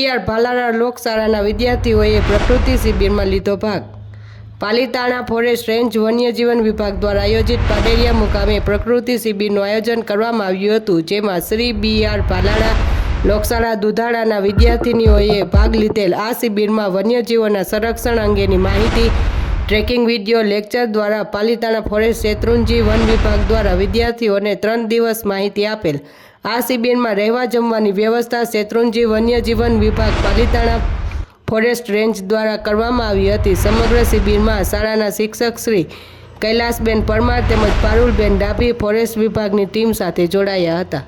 BR Bhalala લોકશાળાના વિદ્યાર્થીઓએ પ્રકૃતિ શિબિરમાં લીધો ભાગ। પાલીતાણા ફોરેસ્ટ રેન્જ વન્યજીવન વિભાગ દ્વારા આયોજિત પાડેરિયા મુકામે પ્રકૃતિ શિબિરનું આયોજન કરવામાં આવ્યું હતું, જેમાં શ્રી BR ભાલાળા લોકશાળા દુધાળાના વિદ્યાર્થીનીઓએ ભાગ લીધેલ। આ શિબિરમાં વન્યજીવોના સંરક્ષણ અંગેની માહિતી, ટ્રેકિંગ વિડીયો લેક્ચર દ્વારા પાલીતાણા ફોરેસ્ટ શેત્રુંજી વન વિભાગ દ્વારા વિદ્યાર્થીઓને 3 દિવસ માહિતી આપેલ। આ શિબિરમાં રહેવા જમવાની વ્યવસ્થા શેત્રુંજી વન્યજીવન વિભાગ પાલીતાણા ફોરેસ્ટ રેન્જ દ્વારા કરવામાં આવી હતી। સમગ્ર શિબિરમાં શાળાના શિક્ષક શ્રી કૈલાસબેન પરમાર તેમજ પારુલબેન ડાભી ફોરેસ્ટ વિભાગની ટીમ સાથે જોડાયા હતા।